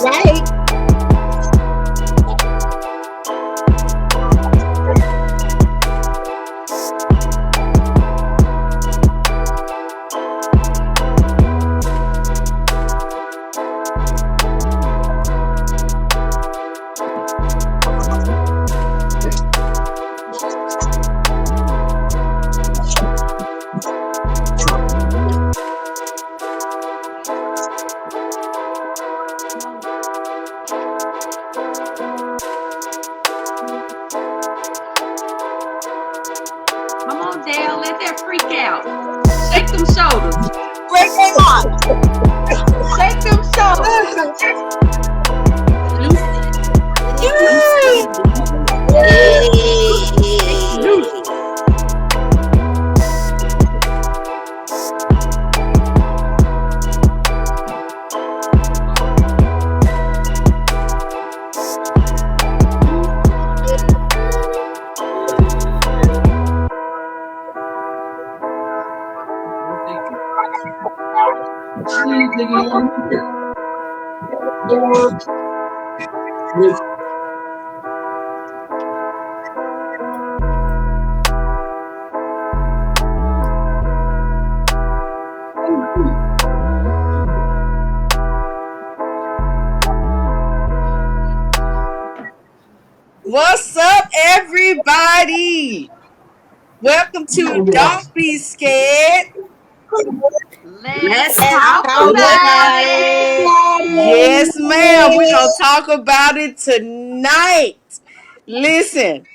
All right. Come on, Dale, let that freak out. Shake them shoulders. Break them off. Shake them shoulders. Loose it. Loose Yay! it. Loose it. Loose it. What's up, everybody? Welcome to Don't Be Scared. Let's Let's talk talk about about it. Yes, ma'am. We're going it. to talk about it tonight. Listen,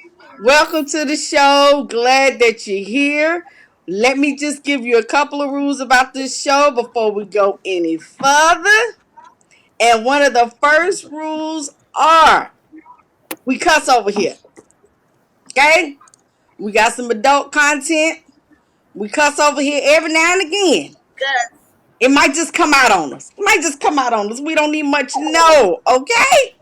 welcome to the show. Glad that you're here. Let me just give you a couple of rules about this show before we go any further. And one of the first rules are we cuss over here. Okay? We got some adult content. We cuss over here every now and again. It might just come out on us. It might just come out on us. We don't need much no, okay?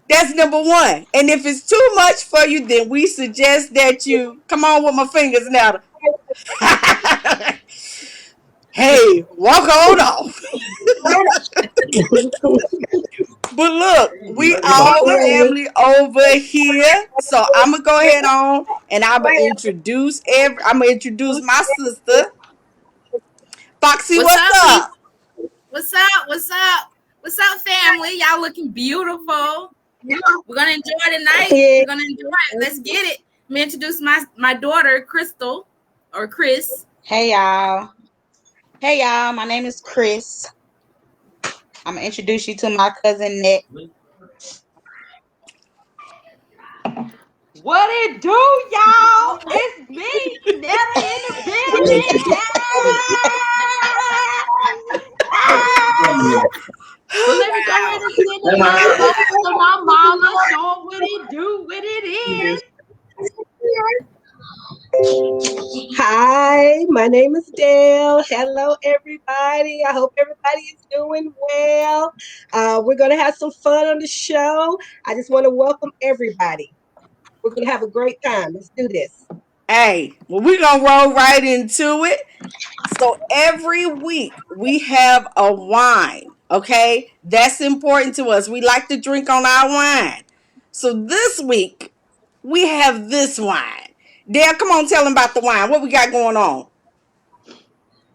That's number one. And if it's too much for you, then we suggest that you come on with my fingers now. Hey, walk on off. But look, we all family over here. So I'm gonna go ahead on and I'm gonna introduce my sister. Foxy, What's what's up, up? people? What's up? What's up? What's up, family? Y'all looking beautiful. We're gonna enjoy tonight. Yeah. We're gonna enjoy it. Let's get it. Let me introduce my daughter, Crystal, or Chris. Hey y'all. Hey y'all, my name is Chris. I'm gonna introduce you to my cousin Nick. What it do, y'all? It's me, Netta in the building. But let me go ahead and send a little buzz to my mama. Show her what it do, what it is. Hi, my name is Dale. Hello, everybody. I hope everybody is doing well. We're going to have some fun on the show. I just want to welcome everybody. We're going to have a great time. Let's do this. Hey, well, we're going to roll right into it. So every week we have a wine, okay? That's important to us. We like to drink on our wine. So this week we have this wine. Dale, come on, tell them about the wine. What we got going on?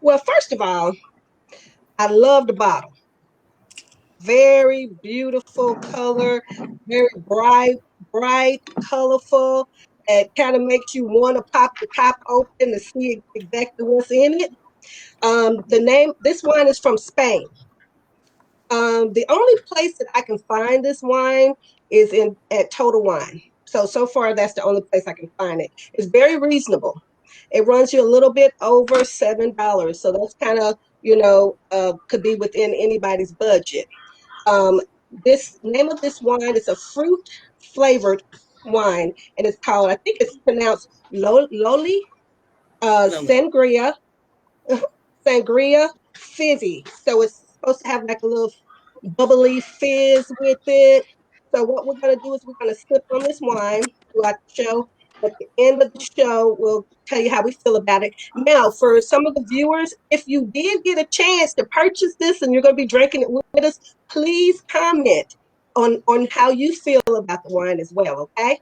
Well, first of all, I love the bottle. Very beautiful color, very bright, colorful. It kind of makes you want to pop the top open to see exactly what's in it. This wine is from Spain. The only place that I can find this wine is in at Total Wine. So far that's the only place I can find it. It's very reasonable. It runs you a little bit over $7, so that's kind of could be within anybody's budget. Um, this name of this wine is a fruit flavored wine, and it's called, I think it's pronounced Loli Sangria. Sangria fizzy. So it's supposed to have like a little bubbly fizz with it. So what we're gonna do is we're gonna sip on this wine throughout the show, At the end of the show, we'll tell you how we feel about it. Now, for some of the viewers, if you did get a chance to purchase this and you're going to be drinking it with us, please comment on how you feel about the wine as well, okay?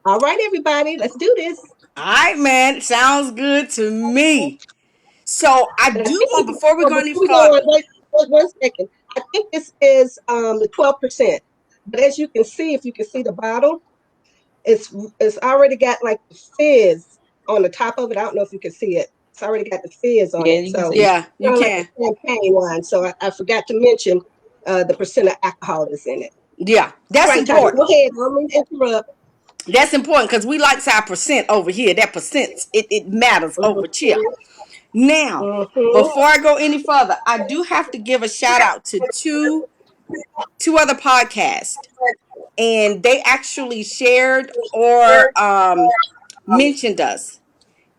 All right, everybody, let's do this. All right, man. Sounds good to me. So I And I do want, think, before we go before any we go on, further, wait 1 second. I think this is the 12%. But as you can see, if you can see the bottle, it's already got like the fizz on the top of it. I don't know if you can see it. It's already got the fizz on Yeah, it. you can So see. yeah, you kind of like can. a champagne wine. So I forgot to mention the percent of alcohol that's in it. Yeah, All that's right, Tanya, important. go ahead. I don't mean to interrupt. That's important because we like our percent over here. That percent, it matters over here. Now, Mm-hmm. before I go any further, I do have to give a shout out to two other podcasts, and they actually shared or mentioned us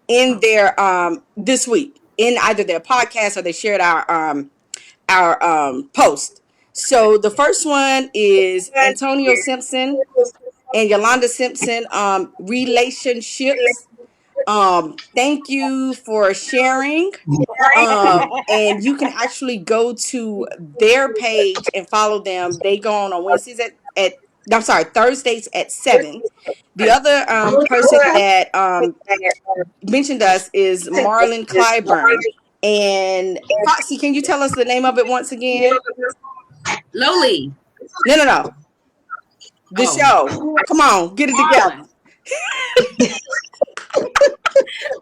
in their this week in either their podcast, or they shared our post. So the first one is Antonio Simpson and Yolanda Simpson, relationships. Thank you for sharing. And you can actually go to their page and follow them. They go on Wednesdays at I'm sorry, Thursdays at 7. The other person that mentioned us is Marlon Clyburn. And Foxy, can you tell us the name of it once again? Loli. No. The Oh. show. Come on, get it together.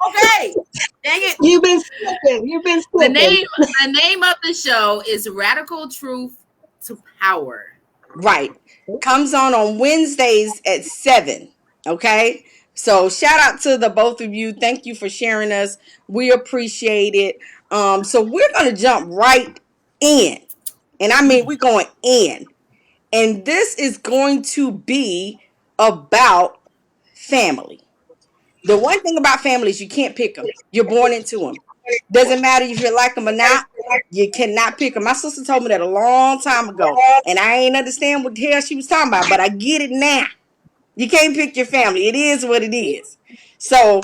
Okay. Dang it. You've been slipping. You've been The slipping. name of the show is Radical Truth to Power. Right. Comes on Wednesdays at 7. Okay. So shout out to the both of you. Thank you for sharing us. We appreciate it. So we're gonna jump right in. And I mean we're going in. And this is going to be about family. The one thing about family is you can't pick them. You're born into them. Doesn't matter if you like them or not. You cannot pick them. My sister told me that a long time ago, and I ain't understand what the hell she was talking about, but I get it now. You can't pick your family. It is what it is. So,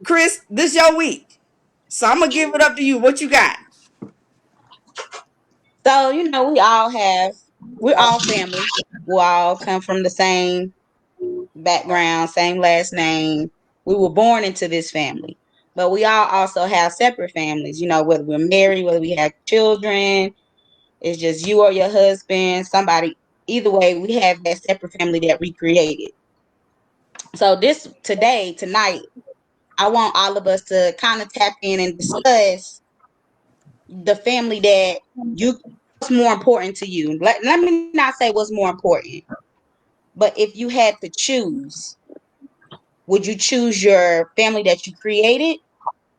Chris, this your week. So I'm gonna give it up to you. What you got? So, we're all family. We all come from the same background, same last name. We were born into this family. But we all also have separate families, whether we're married, whether we have children, it's just you or your husband, somebody. Either way, we have that separate family that we created. So tonight, I want all of us to kind of tap in and discuss the family that what's more important to you. Let me not say what's more important, but if you had to choose, would you choose your family that you created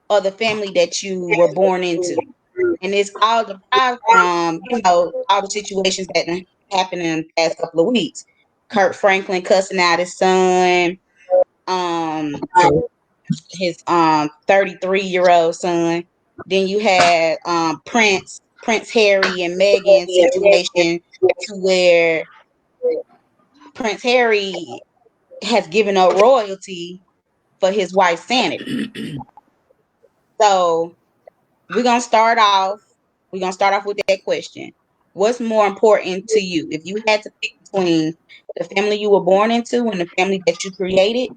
or the family that you were born into? And it's all derived from, all the situations that happened in the past couple of weeks. Kurt Franklin cussing out his son, his 33-year-old son. Then you had Prince Harry and Meghan situation, to where Prince Harry has given up royalty for his wife's sanity. So we're gonna start off. We're gonna start off with that question. What's more important to you? If you had to pick between the family you were born into and the family that you created,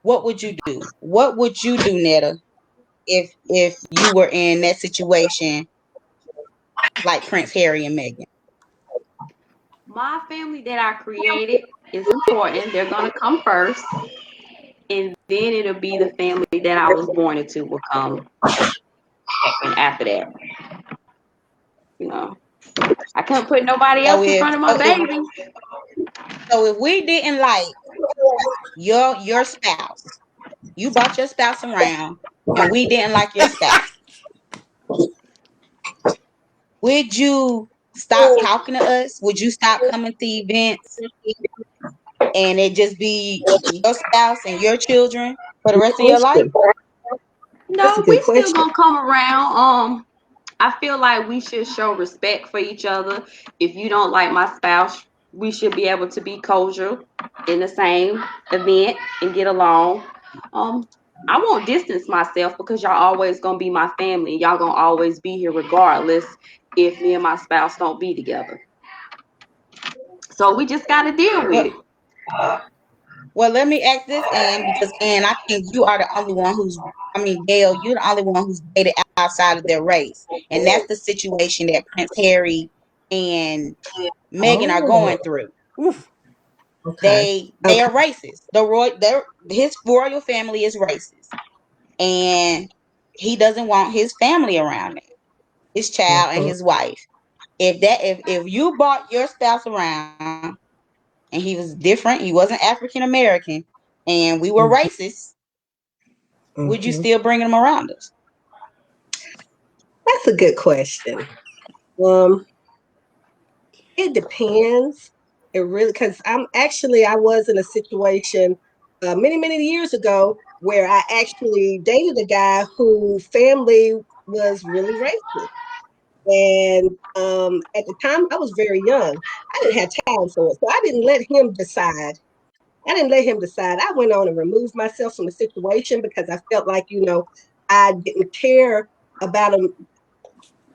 what would you do? What would you do, Netta, if you were in that situation like Prince Harry and Meghan? My family that I created is important. They're gonna come first, and then it'll be the family that I was born into will come second after that. I couldn't put nobody So else in front of my baby. So if we didn't like your spouse, you brought your spouse around, and we didn't like your spouse, would you stop talking to us? Would you stop coming to events, and it just be your spouse and your children for the rest of your life? No, we still gonna come around. I feel like we should show respect for each other. If you don't like my spouse, we should be able to be kosher in the same event and get along. I won't distance myself because y'all always gonna be my family. Y'all gonna always be here regardless if me and my spouse don't be together. So we just gotta deal with it. Well, let me ask this, Ann, because Ann, I think you are the only one Gail, you're the only one who's dated outside of their race. And that's the situation that Prince Harry and Meghan are going through. Okay. They are racist. His royal family is racist. And he doesn't want his family around him, his child and his wife. If you brought your spouse around and he was different, he wasn't African American, and we were racist, would you still bring him around us? That's a good question. It depends. It really, because I was in a situation many years ago where I actually dated a guy whose family was really racist. And at the time, I was very young. I didn't have time for it. So I didn't let him decide. I went on and removed myself from the situation because I felt like, I didn't care about him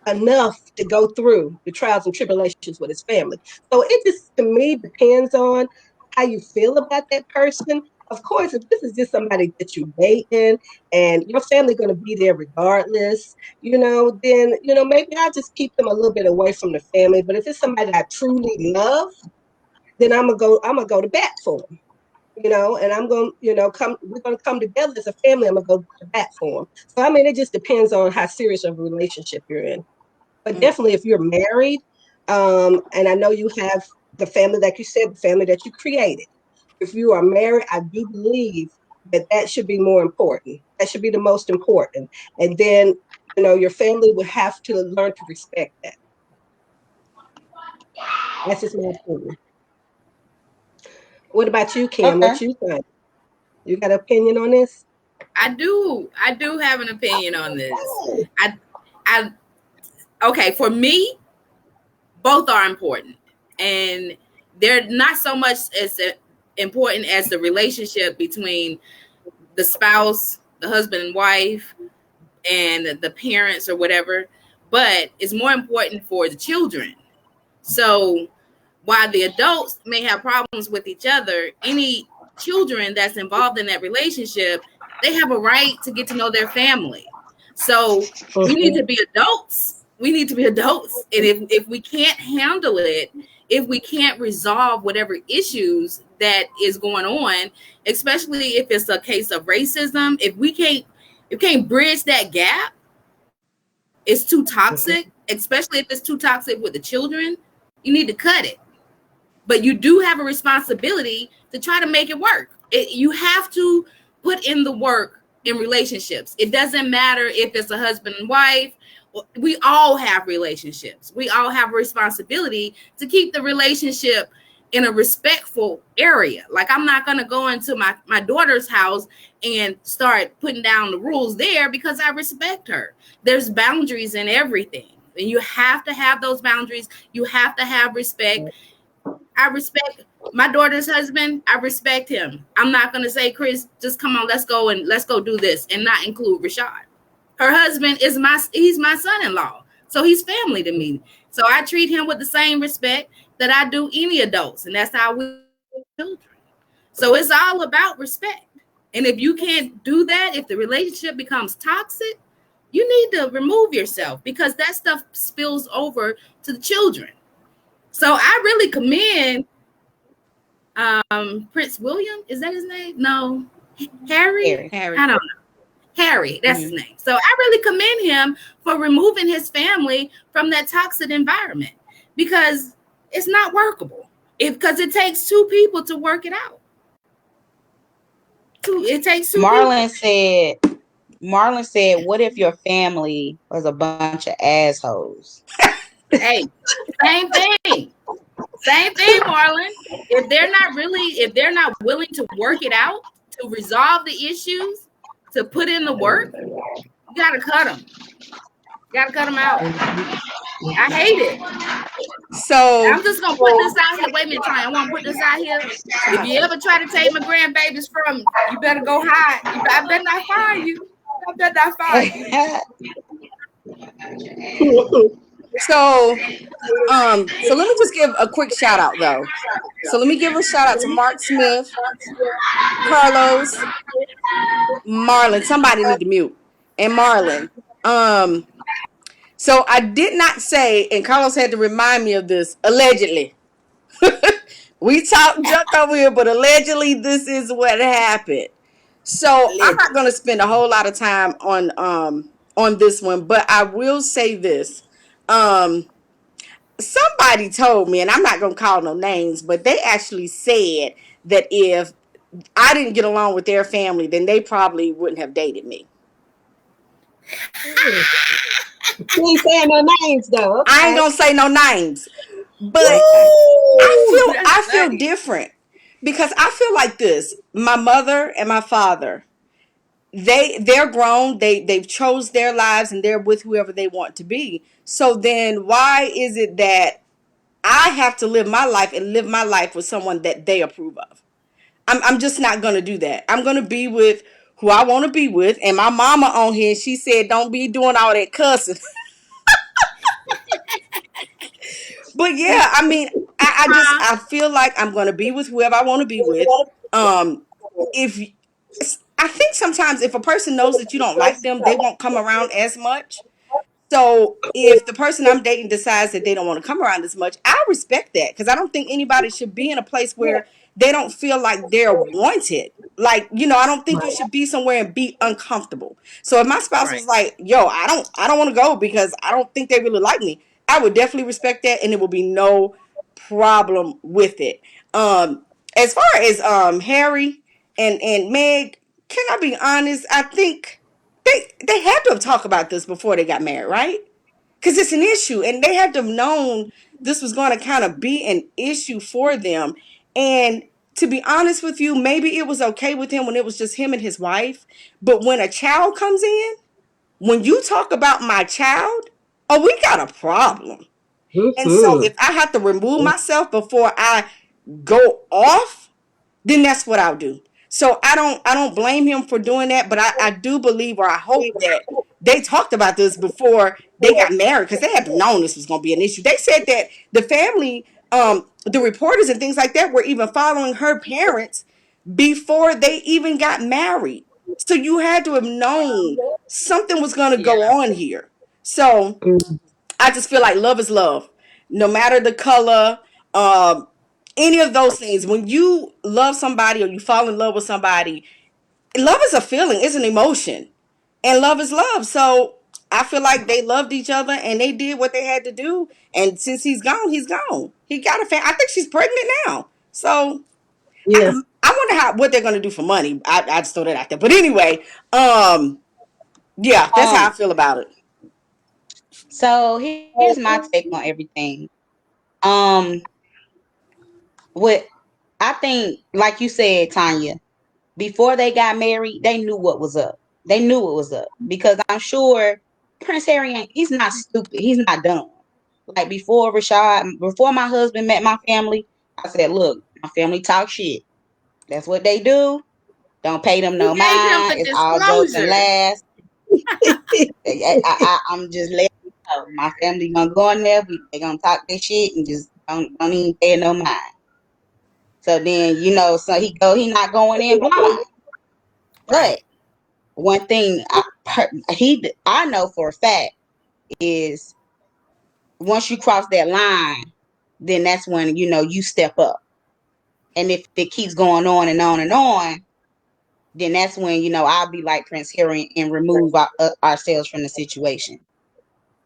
enough to go through the trials and tribulations with his family. So it just, to me, depends on how you feel about that person. Of course, if this is just somebody that you're dating and your family going to be there regardless, then, maybe I'll just keep them a little bit away from the family. But if it's somebody that I truly love, then I'm going to go to bat for them. And I'm going to, we're going to come together as a family. I'm going to go to bat for them. So, I mean, it just depends on how serious of a relationship you're in. But definitely if you're married, and I know you have the family, like you said, the family that you created. If you are married, I do believe that should be more important. That should be the most important. And then, your family would have to learn to respect that. That's just my opinion. What about you, Kim? Okay. What you think? You got an opinion on this? I do have an opinion on this. Okay, for me, both are important, and they're not so much as important as the relationship between the spouse, the husband and wife, and the parents or whatever, but it's more important for the children. So while the adults may have problems with each other, any children that's involved in that relationship, they have a right to get to know their family. So we need to be adults. We need to be adults. And if we can't handle it, if we can't resolve whatever issues that is going on, especially if it's a case of racism, if we can't bridge that gap, it's too toxic, especially if it's too toxic with the children, you need to cut it. But you do have a responsibility to try to make it work. You have to put in the work in relationships. It doesn't matter if it's a husband and wife. We all have relationships. We all have a responsibility to keep the relationship in a respectful area. Like, I'm not going to go into my daughter's house and start putting down the rules there because I respect her. There's boundaries in everything. And you have to have those boundaries. You have to have respect. I respect my daughter's husband. I respect him. I'm not going to say, Chris, just come on, let's go do this and not include Rashad. Her husband he's my son-in-law. So he's family to me. So I treat him with the same respect that I do any adults. And that's how we children. So it's all about respect. And if you can't do that, if the relationship becomes toxic, you need to remove yourself because that stuff spills over to the children. So I really commend Prince William. Is that his name? No. Harry. I don't know. Harry, that's his name. So I really commend him for removing his family from that toxic environment because it's not workable. Because it takes two people to work it out. It takes two people. Marlon said, what if your family was a bunch of assholes? Hey, same thing. Same thing, Marlon. If they're not willing to work it out, to resolve the issues, to put in the work, you gotta cut them. You gotta cut them out. I hate it. So I'm just gonna put this out here. Wait a minute, Tanya. I want to put this out here. If you ever try to take my grandbabies from me, you better go hide. I better not fire you. I better not fire you. so let me just give a quick shout out though. So let me give a shout out to Mark Smith, Carlos, Marlon. Somebody need to mute. And Marlon. So I did not say, and Carlos had to remind me of this, allegedly. We talk junk over here, but allegedly this is what happened. So I'm not gonna spend a whole lot of time on this one, but I will say this. Somebody told me, and I'm not gonna call no names, but they actually said that if I didn't get along with their family, then they probably wouldn't have dated me. You ain't saying no names though. Okay. I ain't gonna say no names, but I feel different because I feel like this. My mother and my father, they're grown. They've chose their lives and they're with whoever they want to be. So then, why is it that I have to live my life and live my life with someone that they approve of? I'm just not gonna do that. I'm gonna be with who I want to be with. And my mama on here, she said, "Don't be doing all that cussing." But yeah, I mean, I feel like I'm gonna be with whoever I want to be with. If I think sometimes if a person knows that you don't like them, they won't come around as much. So if the person I'm dating decides that they don't want to come around as much, I respect that because I don't think anybody should be in a place where they don't feel like they're wanted. Like, I don't think you should be somewhere and be uncomfortable. So if my spouse was like, "Yo, I don't want to go because I don't think they really like me," I would definitely respect that and there will be no problem with it. As far as Harry and Meg, can I be honest? I think they had to have talked about this before they got married, right? Because it's an issue, and they had to have known this was going to kind of be an issue for them. And to be honest with you, maybe it was okay with him when it was just him and his wife. But when a child comes in, when you talk about my child, oh, we got a problem. And so if I have to remove myself before I go off, then that's what I'll do. So I don't blame him for doing that, but I do believe, or I hope that they talked about this before they got married because they had to known this was going to be an issue. They said that the family, the reporters and things like that were even following her parents before they even got married. So you had to have known something was going to go on here. So I just feel like love is love, no matter the color, any of those things. When you love somebody or you fall in love with somebody, love is a feeling, it's an emotion, and love is love. So I feel like they loved each other and they did what they had to do. And since he's gone, he's gone. He got a family. I think she's pregnant now. So Yeah. I wonder what they're gonna do for money. I just throw that out there. But anyway, yeah, that's how I feel about it. So here's my take on everything. What I think, like you said, Tanya, before they got married, they knew what was up. They knew what was up because I'm sure Prince Harry he's not stupid. He's not dumb. Like before before my husband met my family, I said, "Look, my family talk shit. That's what they do. Don't pay them no mind. It's all jokes and laughs." I'm just letting you know, my family gonna go in there. They gonna talk their shit and just don't even pay no mind. So then so he not going in blind. But one thing I know for a fact is once you cross that line, then that's when you step up. And if it keeps going on and on and on, then that's when I'll be like Prince Harry and remove ourselves from the situation.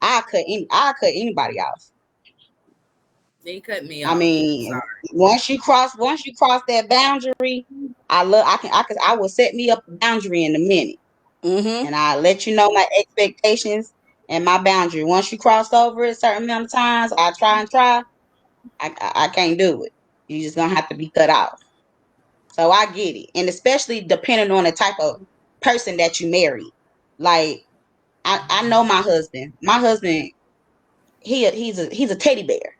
I cut anybody off. They cut me off. I mean, once you cross that boundary, I will set me up a boundary in a minute, and I let you know my expectations and my boundary. Once you cross over it a certain amount of times, I try. I can't do it. You just gonna have to be cut off. So I get it, and especially depending on the type of person that you marry. Like I know my husband. My husband, he's a teddy bear.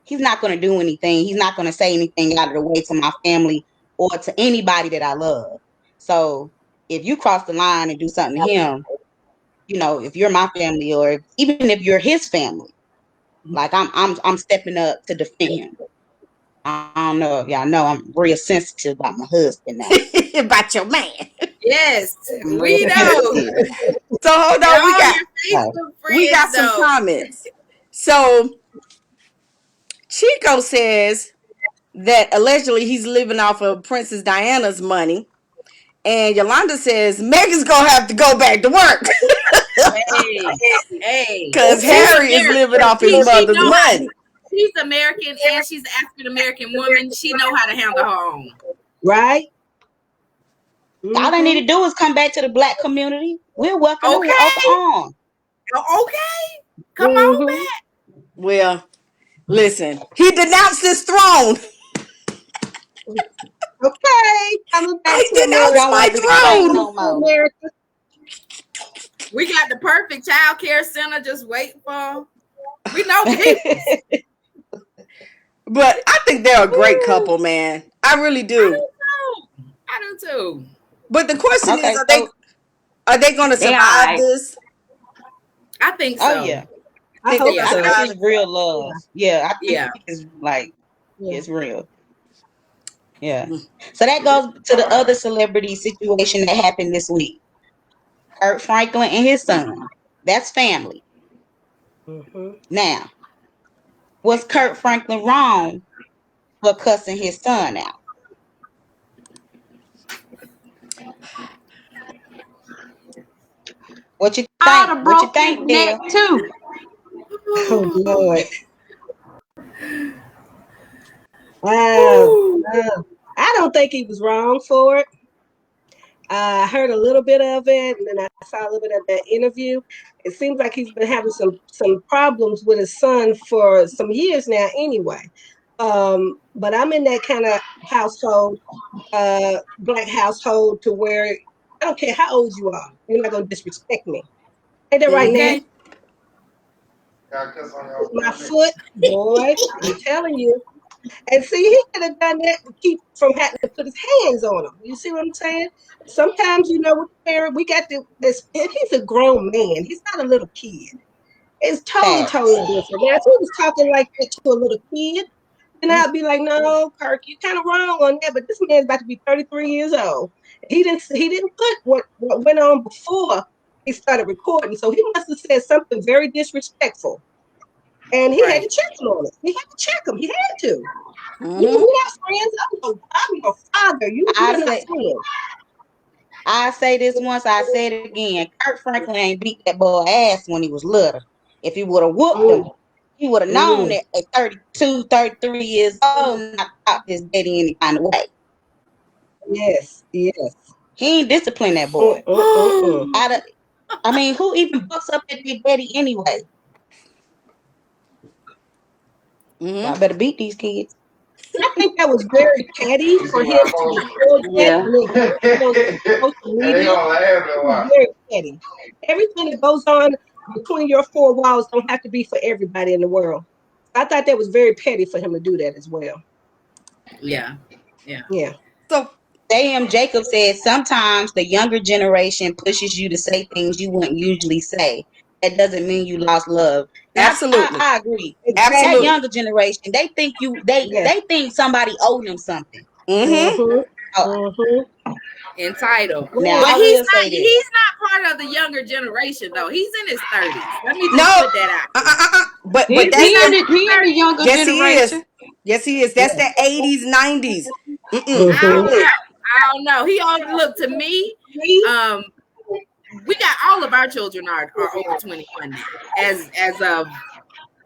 he's not going to do anything. He's not going to say anything out of the way to my family or to anybody that I love. So if you cross the line and do something to him, you know, if you're my family or even if you're his family, like I'm stepping up to defend him. I don't know if y'all know I'm real sensitive about my husband now. About your man. Yes, I'm we real know. sensitive. So hold They're on, all your Facebook friends, we got some though. comments. So Chico says that allegedly he's living off of Princess Diana's money. And Yolanda says Megan's gonna have to go back to work Hey, because she's Harry is American. living off his She mother's know how. money. She's American and she's an African American woman. She know how to handle her own. Right? All they need to do is come back to the Black community. We'll welcome them with open arms. Okay, come on back. Well, listen, he denounced his throne. Okay, coming back I to denounced America. my throne. No more. America. We got the perfect child care center just waiting for. We know people. But I think they're a great couple, man. I really do. I do too. But the question Okay, is, so are they going to They survive alright. this? I think so. oh yeah, I Think hope they I gonna so. think survive? it's real love. Yeah, I think Yeah. it's like Yeah. it's real. Yeah. So that goes to the other celebrity situation that happened this week. Kurt Franklin and his son. That's family. Mhm. Now, was Kurt Franklin wrong for cussing his son out? What you I'd think? have What you broke his think, neck Dale? too. Oh Lord. I don't think he was wrong for it. I heard a little bit of it, and then I saw a little bit of that interview. It seems like he's been having some problems with his son for some years now, anyway. But I'm in that kind of household, Black household, to where I don't care how old you are, you're not gonna disrespect me. Ain't that right, Okay. Nat? My foot, boy, I'm telling you. And see, he could have done that to keep from having to put his hands on him. You see what I'm saying? Sometimes, you know, with the parent, we got to. He's a grown man. He's not a little kid. It's totally Facts. different. Now, if he was talking like that to a little kid, then I'd be like, no, Kirk, you're kind of wrong on that. But this man's about to be 33 years old. He didn't put what went on before he started recording. So he must have said something very disrespectful. And he had to check him on it. He had to check him. He had to. Mhm. We're not friends. I'm your father. You're not friends. I say this once, I say it again. Kurt Franklin ain't beat that boy ass when he was little. If he would have whooped him, he would have known that at 32, 33 years old, not out his daddy any kind of way. Yes. He ain't disciplined that boy. I mean, who even books up at their daddy anyway? I better beat these kids. I think that was very petty for him to record that and then post it on social media. It was very petty. Everything that goes on between your four walls don't have to be for everybody in the world. I thought that was very petty for him to do that as well. Yeah. So J.M. Jacobs said sometimes the younger generation pushes you to say things you wouldn't usually say. That doesn't mean you lost love. absolutely, I agree. absolutely. That younger generation, they think they think somebody owed them something. Entitled. Now, but I he's will say this. He's not part of the younger generation though. He's in his 30s. Let me just put that out. But He that's in the younger generation. Yes, he is. That's the 80s, 90s. I don't know. He only look to me. We got all of our children are over 21 now, as of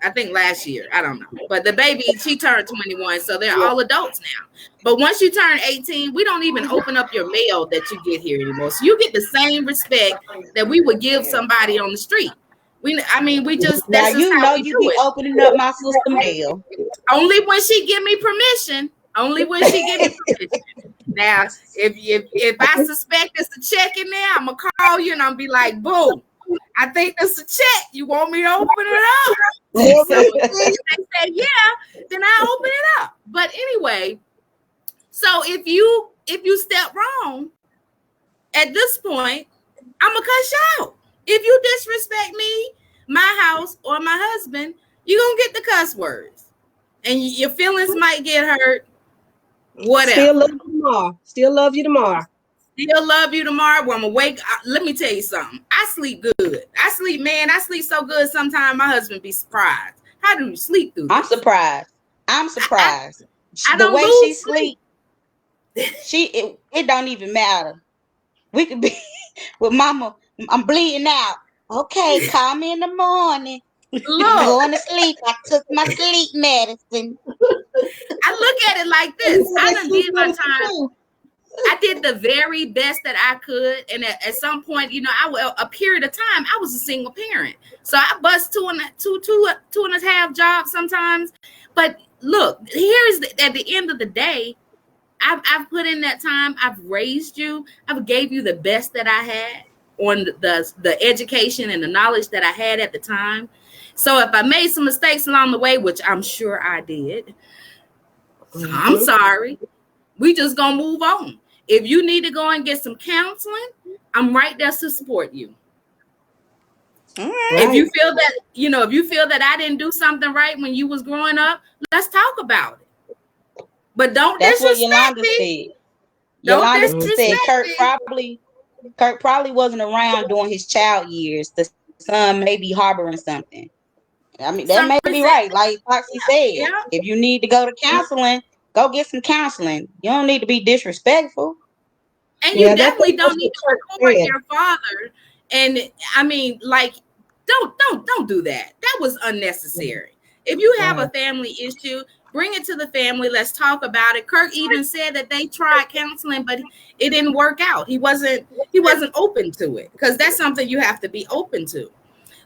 I think last year. I don't know. But the baby, she turned 21, so they're all adults now. But once you turn 18, we don't even open up your mail that you get here anymore. So you get the same respect that we would give somebody on the street. We just now that's just how we you do be it. opening up my sister mail. Only when she give me permission. Now, if I suspect it's a check in there, I'm gonna call you and I'm be like, boo, I think it's a check. You want me to open it up? Well, So if they say yeah, then I open it up. But anyway, so if you step wrong at this point, I'm gonna cuss you out. If you disrespect me, my house, or my husband, you're gonna get the cuss words, and your feelings might get hurt. Whatever. Still love you tomorrow. Still love you tomorrow. Still love you tomorrow. When I'm awake, let me tell you something. I sleep good. I sleep so good. Sometimes my husband be surprised. How do you sleep through this? I'm surprised. I The don't way lose she sleep, it don't even matter. We could be with mama. I'm bleeding out. Okay, call me in the morning. I'm Look, going to sleep. I took my sleep medicine. I look at it like this. I done did my time. Too. I did the very best that I could, and at some point, a period of time, I was a single parent, so I bust two and a half jobs sometimes. But look, at the end of the day, I've put in that time. I've raised you. I've gave you the best that I had on the education and the knowledge that I had at the time. So if I made some mistakes along the way, which I'm sure I did, I'm sorry. We just gonna move on. If you need to go and get some counseling, I'm right there to support you. All right. If you feel that I didn't do something right when you was growing up, let's talk about it. But don't That's what disrespect Yolanda me. said. Yolanda said Me. Kurt probably wasn't around during his child years. The son may be harboring something. I mean, that may be right. Like Foxy said, Yeah. if you need to go to counseling, go get some counseling. You don't need to be disrespectful. And you Yeah, definitely don't need to record said. your father. And I mean, like, don't do that. That was unnecessary. If you have a family issue, bring it to the family. Let's talk about it. Kirk even said that they tried counseling, but it didn't work out. He wasn't open to it, because that's something you have to be open to.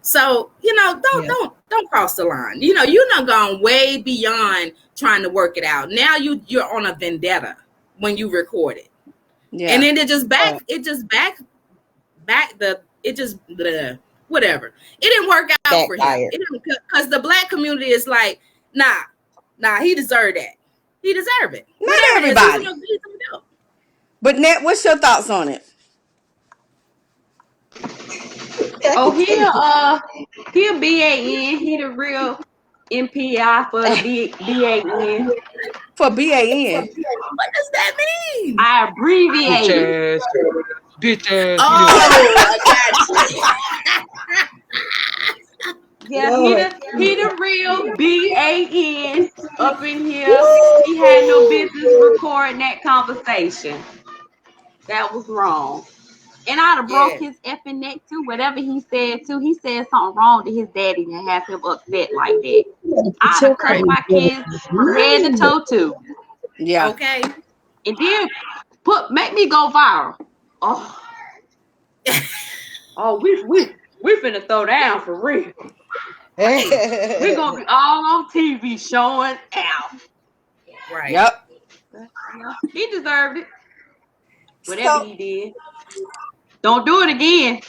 So, don't cross the line. You're not gone way beyond trying to work it out. Now you're on a vendetta when you record it. Yeah. And then whatever. It didn't work out for him. Because the Black community is like, nah, he deserved that. He deserved it. Not everybody. But Nat, what's your thoughts on it? Oh, he'll BAN. He the real MPI for BAN. For BAN. What does that mean? I abbreviate. Bitches. Oh, I got you. Yeah, he the real BAN up in here. He had no business recording that conversation. That was wrong. And I'd have broke his effing neck too. Whatever he said too, he said something wrong to his daddy and have him upset like that. I'd have cut my kids from head to toe too. Yeah. Okay. And then make me go viral. Oh, we finna throw down for real. We're gonna be all on TV showing out. Right. Yep. He deserved it. Whatever he did. Don't do it again.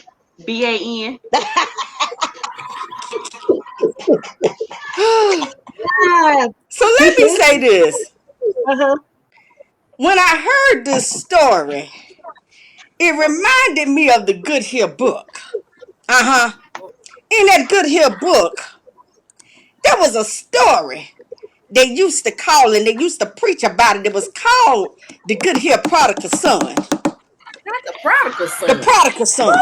BAN. So let me say this. Uh-huh. When I heard this story, it reminded me of the Good Here book. In that Good Here book, there was a story they used to call and they used to preach about it. It was called the Good Here Prodigal Son. Not the prodigal son. The Prodigal Son.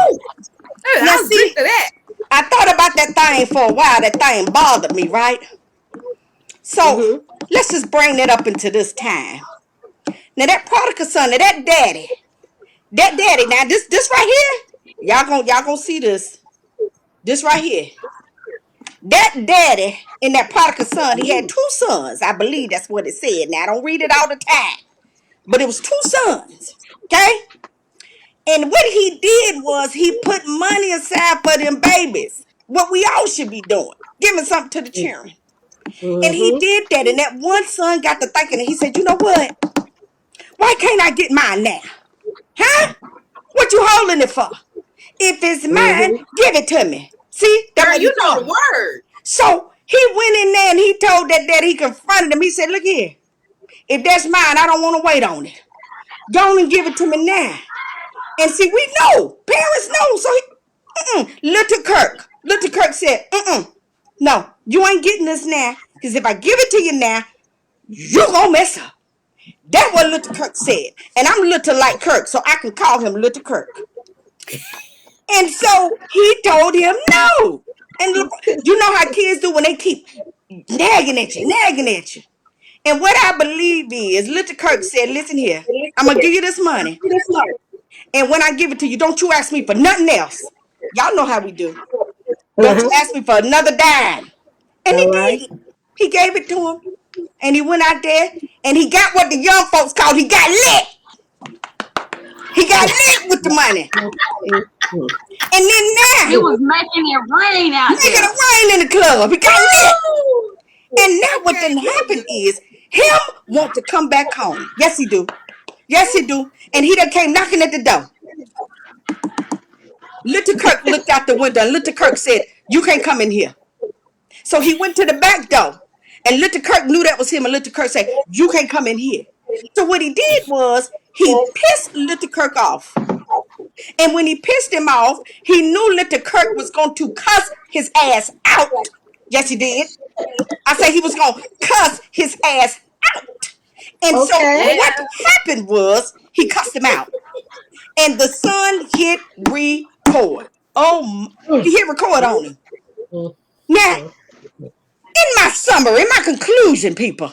Now see, that. I thought about that thing for a while. That thing bothered me, right? So let's just bring that up into this time. Now that prodigal son, that daddy. Now this right here, y'all gonna see this. This right here. That daddy and that prodigal son, he had 2 sons. I believe that's what it said. Now I don't read it all the time, but it was 2 sons. Okay. And what he did was he put money aside for them babies. What we all should be doing. Giving something to the children. And he did that. And that one son got to thinking and he said, you know what? Why can't I get mine now? Huh? What you holding it for? If it's mine, give it to me. See? Girl, you know the word. So He went in there and he told that daddy, he confronted him. He said, look here, if that's mine, I don't want to wait on it. Go on and give it to me now. And see, we know. Parents know. So Little Kirk said, no, you ain't getting this now. Because if I give it to you now, you're going to mess up. That's what Little Kirk said. And I'm little like Kirk, so I can call him Little Kirk. And so he told him no. And you know how kids do when they keep nagging at you. And what I believe is, Little Kirk said, listen here, I'm going to give you this money. And when I give it to you, don't you ask me for nothing else. Y'all know how we do. Don't you ask me for another dime. And he did. He gave it to him. And he went out there and he got what the young folks call, he got lit. He got lit with the money. And then now, he was making it rain out there. Making it rain in the club. He got lit. And now what done happened is, him want to come back home. Yes, he do. Yes, he do. And he done came knocking at the door. Little Kirk looked out the window and Little Kirk said, you can't come in here. So he went to the back door. And Little Kirk knew that was him. And Little Kirk said, you can't come in here. So what he did was, he pissed Little Kirk off. And when he pissed him off, he knew Little Kirk was going to cuss his ass out. Yes, he did. I said he was going to cuss his ass out. And so what happened was, he cussed him out. And the son hit record. Oh, he hit record on him. Now, in my summary, in my conclusion, people,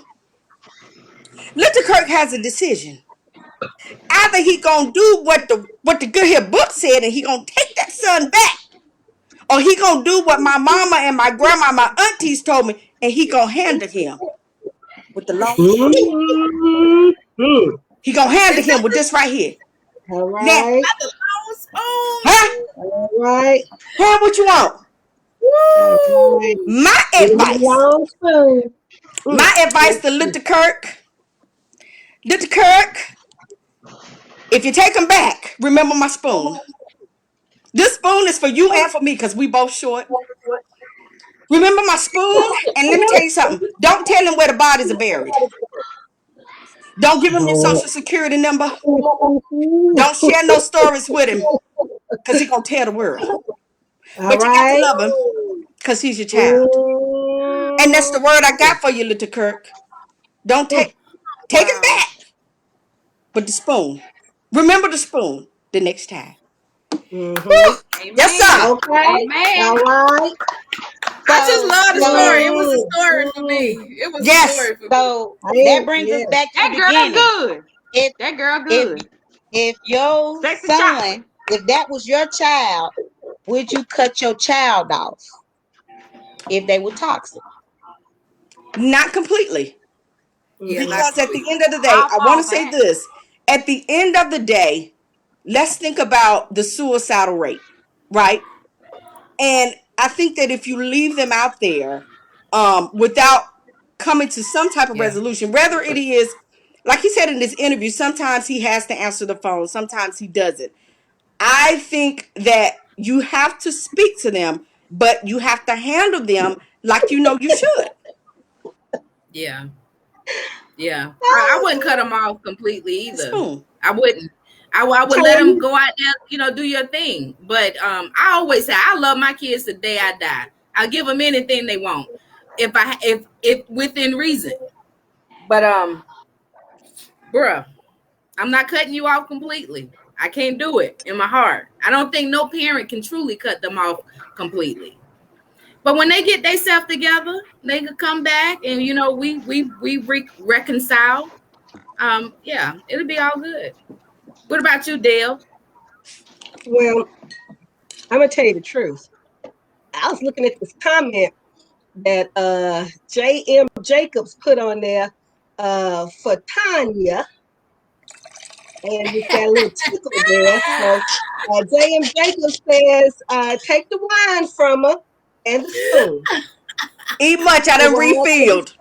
Little Kirk has a decision. Either he gonna do what the good here book said, and he gonna take that son back, or he gonna do what my mama and my grandma, my aunties told me, and he gonna handle him with the long. He gonna handle him with this right here. All right. Now, huh? All right. Huh? What you want? My advice to Little Kirk. Little Kirk, if you take him back, remember my spoon. This spoon is for you and for me because we both short. Remember my spoon? And let me tell you something. Don't tell him where the bodies are buried. Don't give him your social security number. Don't share no stories with him because he's going to tell the world. But you got to love him because he's your child. And that's the word I got for you, Little Kirk. Don't take it back. But the spoon. Remember the spoon the next time. Yes, sir. Okay. Amen. All right. I just love the story. It was a story for me. It was a story for me. So that brings us back to That the girl beginning. good. That girl good. If your Sexy son, child. if that was your child, would you cut your child off if they were toxic? Not completely. Yeah, Because at the end of the day, I want to say this. At the end of the day, let's think about the suicidal rate, right? And I think that if you leave them out there without coming to some type of resolution, whether it is, like he said in this interview, sometimes he has to answer the phone, sometimes he doesn't. I think that you have to speak to them, but you have to handle them like you know you should. Yeah. I wouldn't cut them off completely either. Spoon. I wouldn't. I would let them go out there, do your thing. But I always say I love my kids the day I die. I'll give them anything they want, if within reason. But bruh, I'm not cutting you off completely. I can't do it in my heart. I don't think no parent can truly cut them off completely. But when they get themselves together, they can come back and we reconcile. Yeah, it'll be all good. What about you, Dale? Well, I'm gonna tell you the truth. I was looking at this comment that J.M. Jacobs put on there for Tanya, and we got a little tickle there. So J.M. Jacobs says, "Take the wine from her and the spoon." Eat much, I done refilled.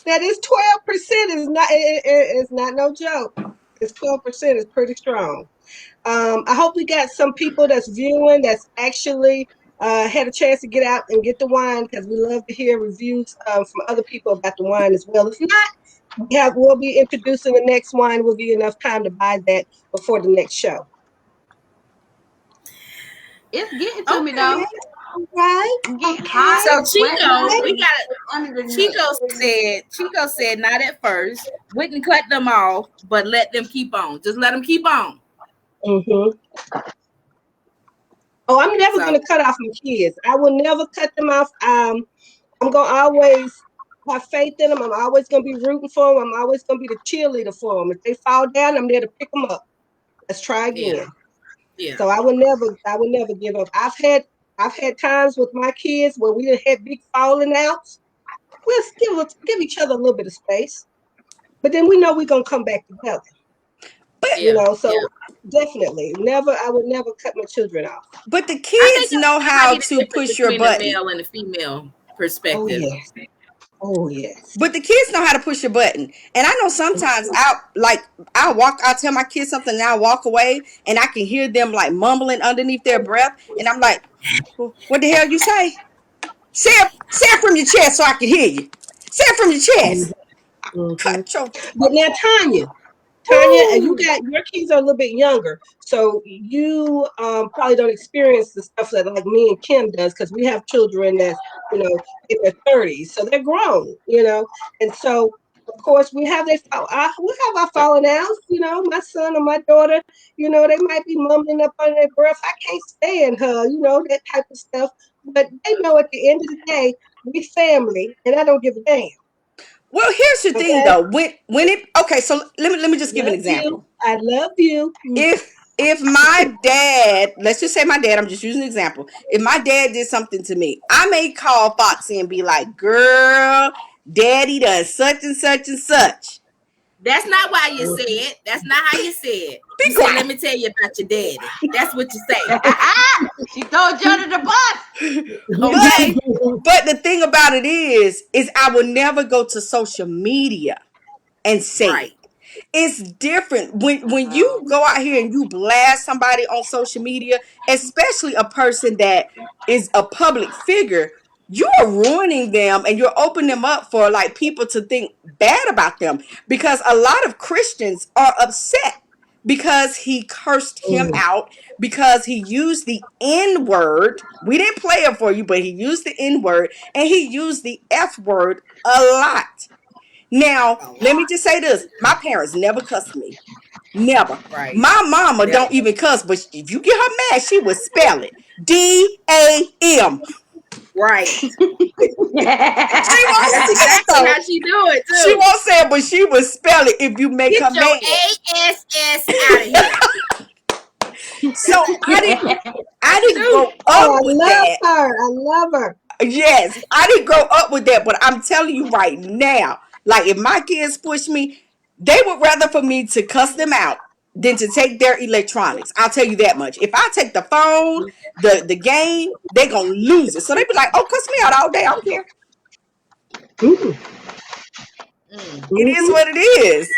That is 12%. Is not. It's not no joke. It's 12%. It's pretty strong. I hope we got some people that's viewing that's actually had a chance to get out and get the wine because we love to hear reviews from other people about the wine as well. If not, we'll be introducing the next wine. Will be enough time to buy that before the next show. It's getting to me though. Right? I'm getting Okay. hot. So Chico, we got under the Chico said not at first. Wouldn't cut them off, but let them keep on. Just let them keep on. Mm-hmm. Oh, I'm never going to cut off my kids. I will never cut them off. I'm going to always have faith in them. I'm always going to be rooting for them. I'm always going to be the cheerleader for them. If they fall down, I'm there to pick them up. Let's try again. Yeah. So I will never give up. I've had times with my kids where we had big falling outs. We'll still give each other a little bit of space, but then we know we're going to come back together. But Definitely, I would never cut my children off. But the kids know how to push your button. The male and the female perspective. Oh yes. But the kids know how to push your button. And I know sometimes I'll tell my kids something and I'll walk away and I can hear them like mumbling underneath their breath. And I'm like, what the hell you say? Say it from your chest so I can hear you. Say it from your chest. Mm-hmm. But now Tanya, your kids are a little bit younger, so you probably don't experience the stuff that like me and Kim does because we have children that's in their 30s, so they're grown, and so of course we have our falling outs. My son or my daughter, they might be mumbling up under their breath. I can't stand her, that type of stuff. But they know at the end of the day, we family, and I don't give a damn. Well, here's the thing though. So let me just give an example. I love you. If my dad, let's just say my dad, I'm just using an example. If my dad did something to me, I may call Foxy and be like, girl, daddy does such and such and such. That's not why you say it. That's not how you say it. You say, let me tell you about your daddy. That's what you say. She told you under the bus. Okay. But the thing about it is I will never go to social media and say it. It's different when you go out here and you blast somebody on social media, especially a person that is a public figure. You are ruining them and you're opening them up for like people to think bad about them, because a lot of Christians are upset because he cursed him out, because he used the N-word. We didn't play it for you, but he used the N-word and he used the F-word a lot. Now, let me just say this. My parents never cussed me. Never. Right. My mama don't even cuss, but if you get her mad, she would spell it. D-A-M. Right. She won't say it though. How she do it too. She won't say it, but she would spell it if you make her mad. A-S-S out of here. So I didn't grow up with that. I love her. Yes, I didn't grow up with that, but I'm telling you right now, like if my kids push me, they would rather for me to cuss them out than to take their electronics. I'll tell you that much. If I take the phone, the game, they gonna lose it. So they be like, oh, cuss me out all day. I don't care. It is what it is.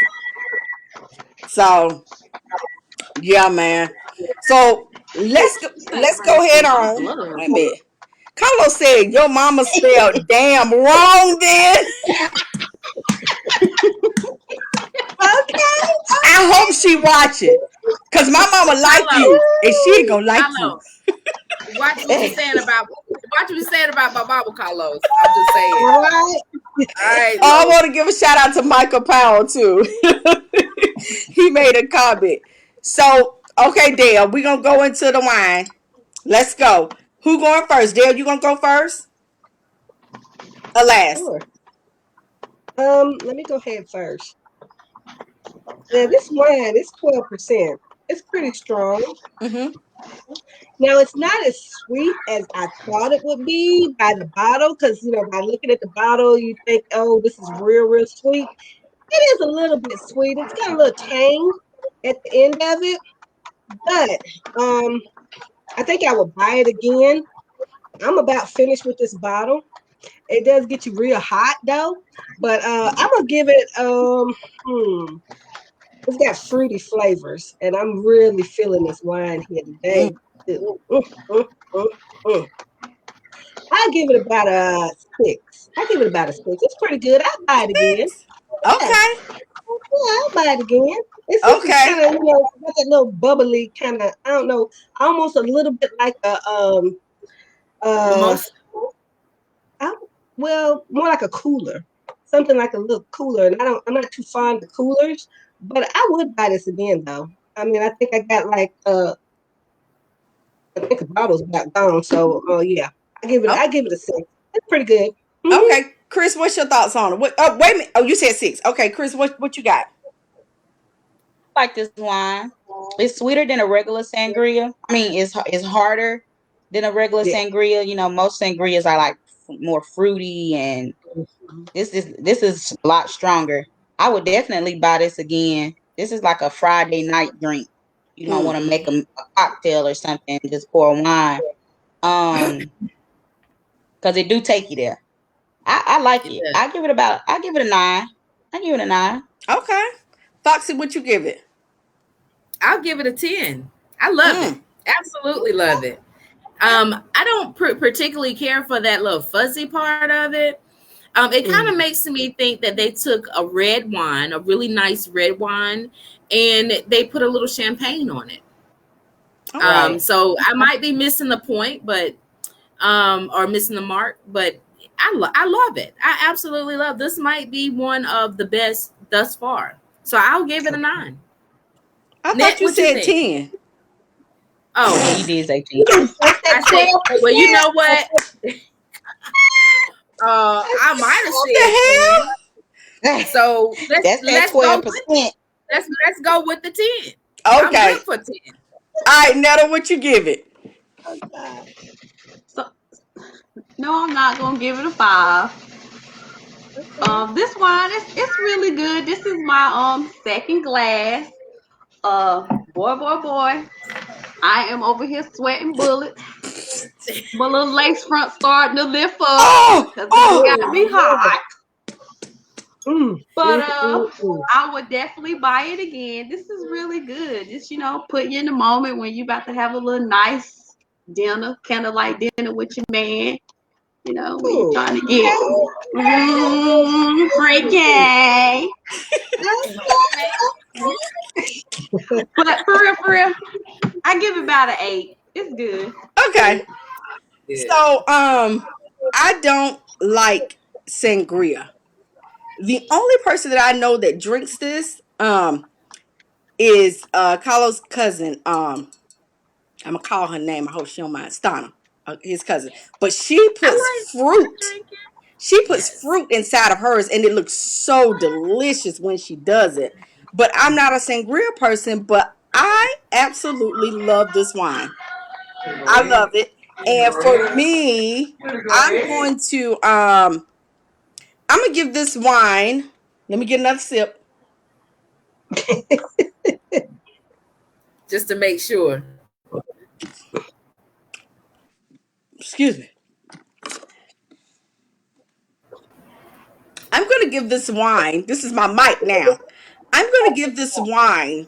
So yeah, man. So let's go ahead on. Wait a minute. Carlos said your mama spelled damn wrong then. Okay. I hope she watching. Cause my mama like you and she ain't gonna like you. Watch what you're saying about my mama, Carlos. I'm just saying. All right. I want to give a shout out to Michael Powell too. He made a comment. So, okay, Dale, we're gonna go into the wine. Let's go. Who going first? Dale, you gonna go first? Or last? Sure. Let me go ahead first. Now this wine is 12%. It's pretty strong. Mm-hmm. Now it's not as sweet as I thought it would be by the bottle, because by looking at the bottle, you think, oh, this is real sweet. It is a little bit sweet. It's got a little tang at the end of it, but I think I will buy it again. I'm about finished with this bottle. It does get you real hot though, but I'm gonna give it It's got fruity flavors, and I'm really feeling this wine here today. Mm. I give it about a 6. I give it about a 6. It's pretty good. I'll buy it again. Yeah, Okay. I'll buy it again. This is Okay. kind of got that little bubbly kind of. I don't know, almost a little bit like a uh Mimosa. I, well, more like a cooler, something like a little cooler. And I'm not too fond of coolers, but I would buy this again though. I mean, I think I got like I think the bottle's about gone. So yeah, Oh, I give it a 6. It's pretty good. okay. Chris, what's your thoughts on it? What, oh, wait a minute. Oh, you said 6. Okay, Chris, what you got? I like this wine. It's sweeter than a regular sangria. I mean, it's harder than a regular Yeah. sangria. You know, most sangrias are like more fruity, and this is a lot stronger. I would definitely buy this again. This is like a Friday night drink. You don't want to make a cocktail or something, just pour wine. Because it do take you there. I like it. Yeah. I give it a 9. I give it a 9. Okay. Foxy, what you give it? I'll give it a 10. I love it. Mm. Absolutely love it. I don't particularly care for that little fuzzy part of it. It kind of makes me think that they took a red wine, a really nice red wine, and they put a little champagne on it. All right. So I might be missing the point, but or missing the mark, but I love it. I absolutely love this. Might be one of the best thus far. So I'll give it a 9. I Nick, thought you what you said think? 10. Yeah, Oh, you did say 10. I said, well, you know what? I might have said 10. So That's that let's go 12%. with let's go with the 10. I'm Okay. good for 10. All right, Netta, what you give it? So, no, I'm not gonna give it a 5. This wine it's really good. This is my second glass. Boy, I am over here sweating bullets. My little lace front starting to lift up because it got me hot. But I would definitely buy it again. This is really good. Just put you in the moment when you about to have a little nice dinner, candlelight dinner with your man. When you're trying to get freaky. But for real, I give it about an 8. It's good. Okay. Yeah. So, I don't like sangria. The only person that I know that drinks this, is Carlos' cousin. I'm gonna call her name. I hope she don't mind. Stana, his cousin. But she puts fruit. Drinking. She puts Yes. fruit inside of hers, and it looks so delicious when she does it. But I'm not a sangria person, but I absolutely love this wine. I love it. And for me, I'm gonna give this wine. Let me get another sip. Just to make sure. Excuse me. I'm gonna give this wine. This is my mic now. I'm gonna give this wine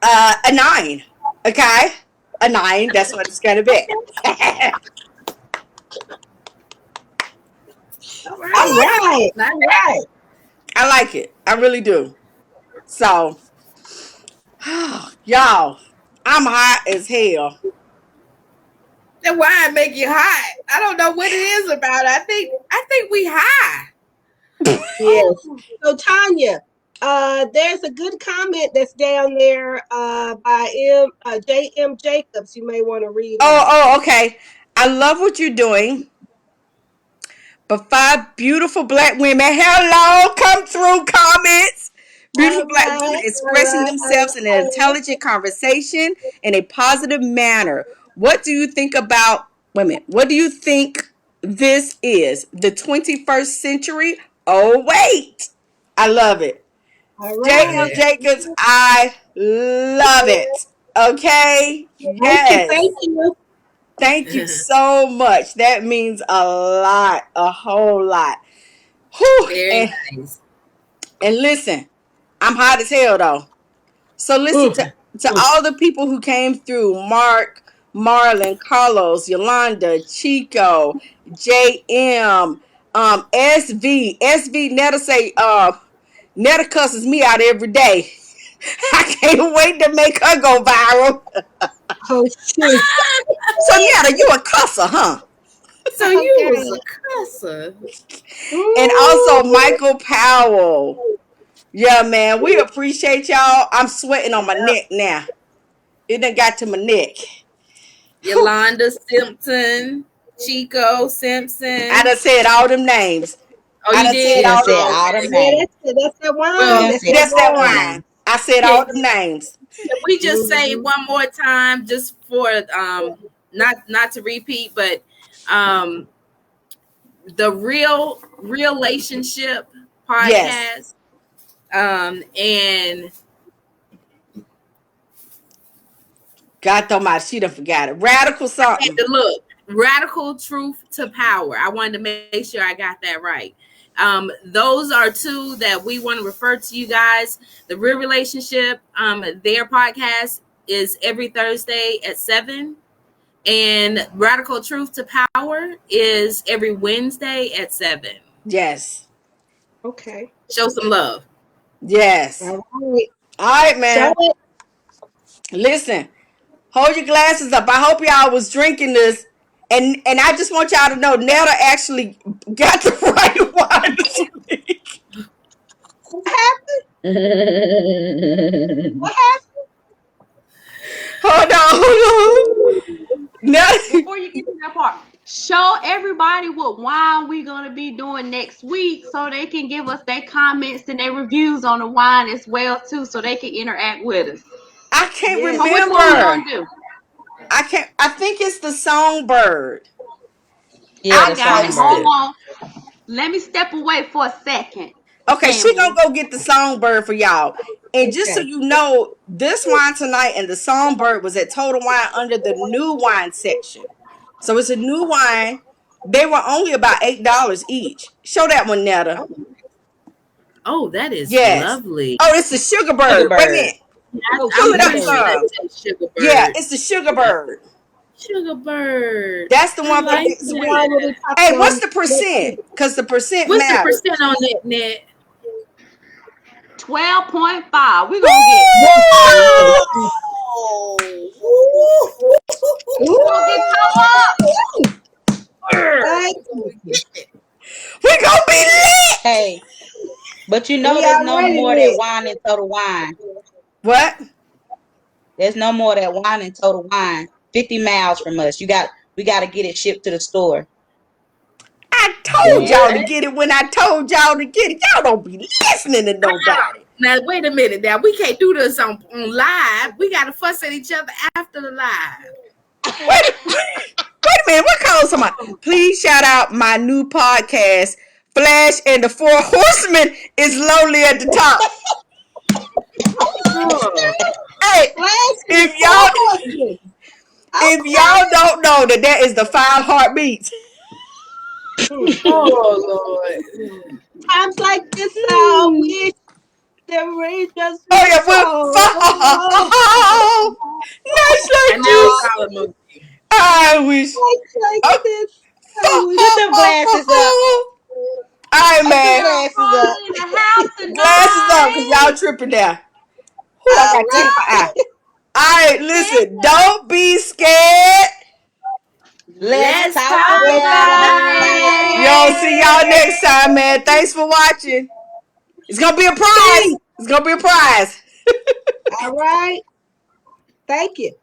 a 9. Okay, a 9. That's what it's gonna be. All All right. I like it. I really do. So, y'all, I'm hot as hell. The wine make you hot. I don't know what it is about it. I think we high. Yes. So Tanya, there's a good comment that's down there by J.M. Jacobs. You may want to read out. Oh, okay. I love what you're doing. But 5 beautiful black women, hello, come through comments. Beautiful black women expressing themselves in an intelligent conversation in a positive manner. What do you think about women? What do you think this is? The 21st century? Oh, wait. I love it. All J.L. right. Jacobs, I love it. Okay? Yes. Thank you. Thank you so much. That means a lot, a whole lot. Whew. Very nice. And listen, I'm hot as hell though. So listen to all the people who came through: Mark, Marlon, Carlos, Yolanda, Chico, JM, SV. Netta say, Netta cusses me out every day. I can't wait to make her go viral. Oh shoot. So Netta, you a cusser, huh? So you was a cusser. And also Michael Powell. Yeah, man, we appreciate y'all. I'm sweating on my neck now. It done got to my neck. Yolanda Simpson, Chico Simpson. I done said all them names. Oh, I you done did? said all Said them. all them Yeah, names. that's that wine. Well, That's that wine. I said all them names. Can we just say one more time, just for not to repeat, but the real relationship podcast, Yes. and God almighty, she done forgot it. Radical something. look, Radical Truth to Power. I wanted to make sure I got that right. Those are two that we want to refer to you guys. The Real Relationship, their podcast is every Thursday at 7. And Radical Truth to Power is every Wednesday at 7. Yes. Okay. Show some love. Yes. All right. All right, man. So, Listen, hold your glasses up. I hope y'all was drinking this. And I just want y'all to know, Netta actually got the right wine this week. what happened? What happened? Hold on. Netta. Before you get to that part, show everybody what wine we're gonna be doing next week, so they can give us their comments and their reviews on the wine as well too, so they can interact with us. I can't Yes. So which one we remember. gonna do? I think it's the Songbird. Yeah, I the got it. Songbird. Hold on. Let me step away for a second. Okay, she gonna Family. go get the Songbird for y'all. And just so Okay. you know, this wine tonight and the Songbird was at Total Wine under the new wine section. So it's a new wine. They were only about $8 each. Show that one, Netta. Oh, that is Yes. lovely. Oh, it's the Sugar Bird. Sugar Wait a Bird. minute. Oh, Pull it up Sugar some. Bird. Sugar Bird. Yeah, it's the Sugar Bird. Sugar Bird. That's the one for like next The week. wine will be popping Hey, on what's the next percent? week. Because the percent What's the matters. percent on that, Net? 12.5. We're gonna get Thank you. We gonna be lit. Hey, but you know We there's no already more lit. that wine in Total Wine. What? There's no more that wine in Total Wine. 50 miles from us. We got to get it shipped to the store. I told y'all to get it when I told y'all to get it. Y'all don't be listening to nobody. Now wait a minute. Now we can't do this on live. We gotta fuss at each other after the live. Wait a minute. What calls somebody? Please shout out my new podcast, Flash and the Four Horsemen is lonely at the top. Hey, if y'all don't know that is the 5 heartbeats. Oh Lord. Times like this, I wish the rain just Oh yeah, fall. nice like And this. now Solid Monkey. I wish. Like this, I wish. Put them glasses up. All right, man. Glasses up. in the house tonight. Glasses up, cause y'all tripping now. Who I got tears in my eye. All right, listen. Don't be scared. Let's talk talk about about it. Yo, see y'all next time, man. Thanks for watching. It's gonna be a prize. It's gonna be a prize. All right. Thank you.